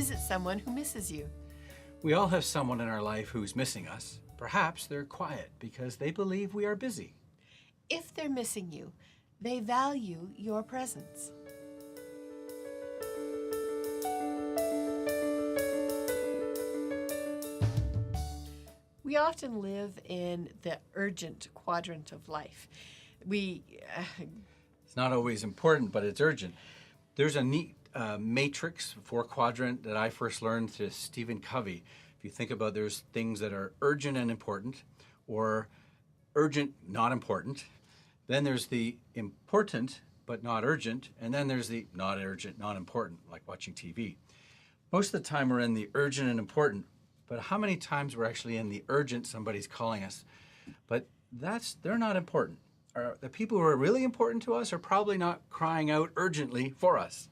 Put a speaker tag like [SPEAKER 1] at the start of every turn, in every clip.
[SPEAKER 1] visit someone who misses you.
[SPEAKER 2] We all have someone in our life who's missing us. Perhaps they're quiet because they believe we are busy.
[SPEAKER 1] If they're missing you, they value your presence. We often live in the urgent quadrant of life.
[SPEAKER 2] It's not always important, but it's urgent. There's a neat matrix, 4-quadrant, that I first learned through Stephen Covey. If you think about, there's things that are urgent and important, or urgent, not important. Then there's the important, but not urgent. And then there's the not urgent, not important, like watching TV. Most of the time we're in the urgent and important, but how many times we're actually in the urgent, somebody's calling us, but they're not important. The people who are really important to us are probably not crying out urgently for us.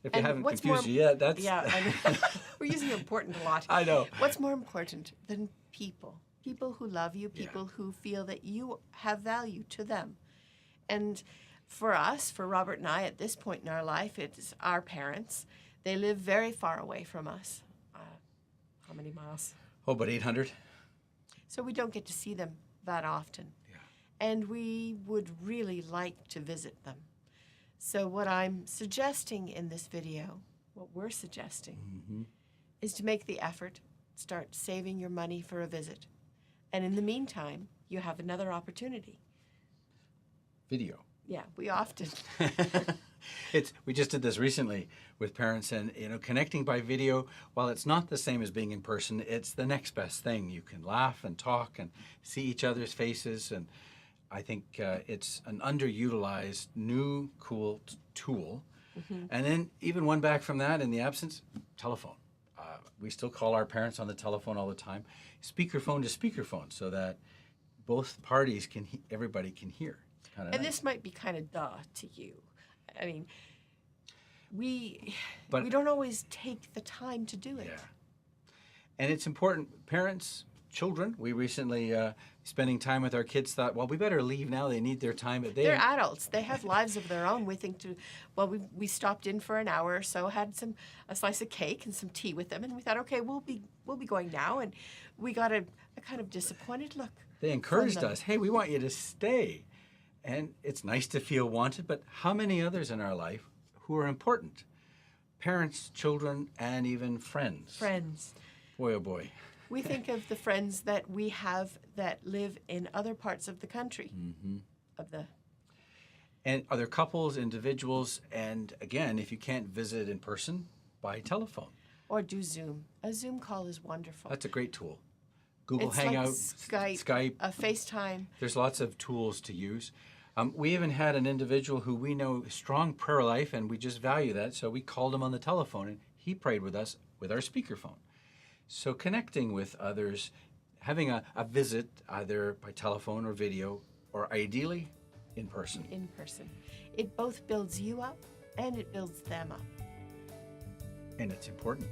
[SPEAKER 2] If you haven't confused you yet, that's...
[SPEAKER 1] Yeah, I know. We're using important a lot.
[SPEAKER 2] I know.
[SPEAKER 1] What's more important than people? People who love you, people who feel that you have value to them. And for us, for Robert and I, at this point in our life, it's our parents. They live very far away from us. How many miles?
[SPEAKER 2] Oh, about 800.
[SPEAKER 1] So we don't get to see them that often.
[SPEAKER 2] Yeah.
[SPEAKER 1] And we would really like to visit them. So what I'm suggesting in this video, what we're suggesting, is to make the effort, start saving your money for a visit. And in the meantime, you have another opportunity.
[SPEAKER 2] Video.
[SPEAKER 1] Yeah, we often.
[SPEAKER 2] We just did this recently with parents, and connecting by video, while it's not the same as being in person, it's the next best thing. You can laugh and talk and see each other's faces, and I think it's an underutilized, new, cool tool. And then even one back from that, in the absence, telephone. We still call our parents on the telephone all the time, speakerphone to speakerphone, so that both parties everybody can hear.
[SPEAKER 1] And nice. This might be kind of duh to you. I mean, we don't always take the time to do it.
[SPEAKER 2] Yeah. And it's important. Parents, children, we recently, spending time with our kids, thought, well, we better leave now. They need their time. But
[SPEAKER 1] they're adults. They have lives of their own. We think we stopped in for an hour or so, had a slice of cake and some tea with them, and we thought, okay, we'll be going now. And we got a kind of disappointed look.
[SPEAKER 2] They encouraged us, hey, we want you to stay. And it's nice to feel wanted, but how many others in our life who are important? Parents, children, and even friends.
[SPEAKER 1] Friends.
[SPEAKER 2] Boy, oh boy.
[SPEAKER 1] We think of the friends that we have that live in other parts of the country.
[SPEAKER 2] And other couples, individuals, and again, if you can't visit in person, by telephone.
[SPEAKER 1] Or do Zoom. A Zoom call is wonderful.
[SPEAKER 2] That's a great tool. Google
[SPEAKER 1] it's
[SPEAKER 2] Hangouts,
[SPEAKER 1] like
[SPEAKER 2] Skype,
[SPEAKER 1] FaceTime.
[SPEAKER 2] There's lots of tools to use. We even had an individual who we know strong prayer life, and we just value that, so we called him on the telephone, and he prayed with us with our speakerphone. So connecting with others, having a visit either by telephone or video, or ideally in person.
[SPEAKER 1] In person. It both builds you up and it builds them up.
[SPEAKER 2] And it's important.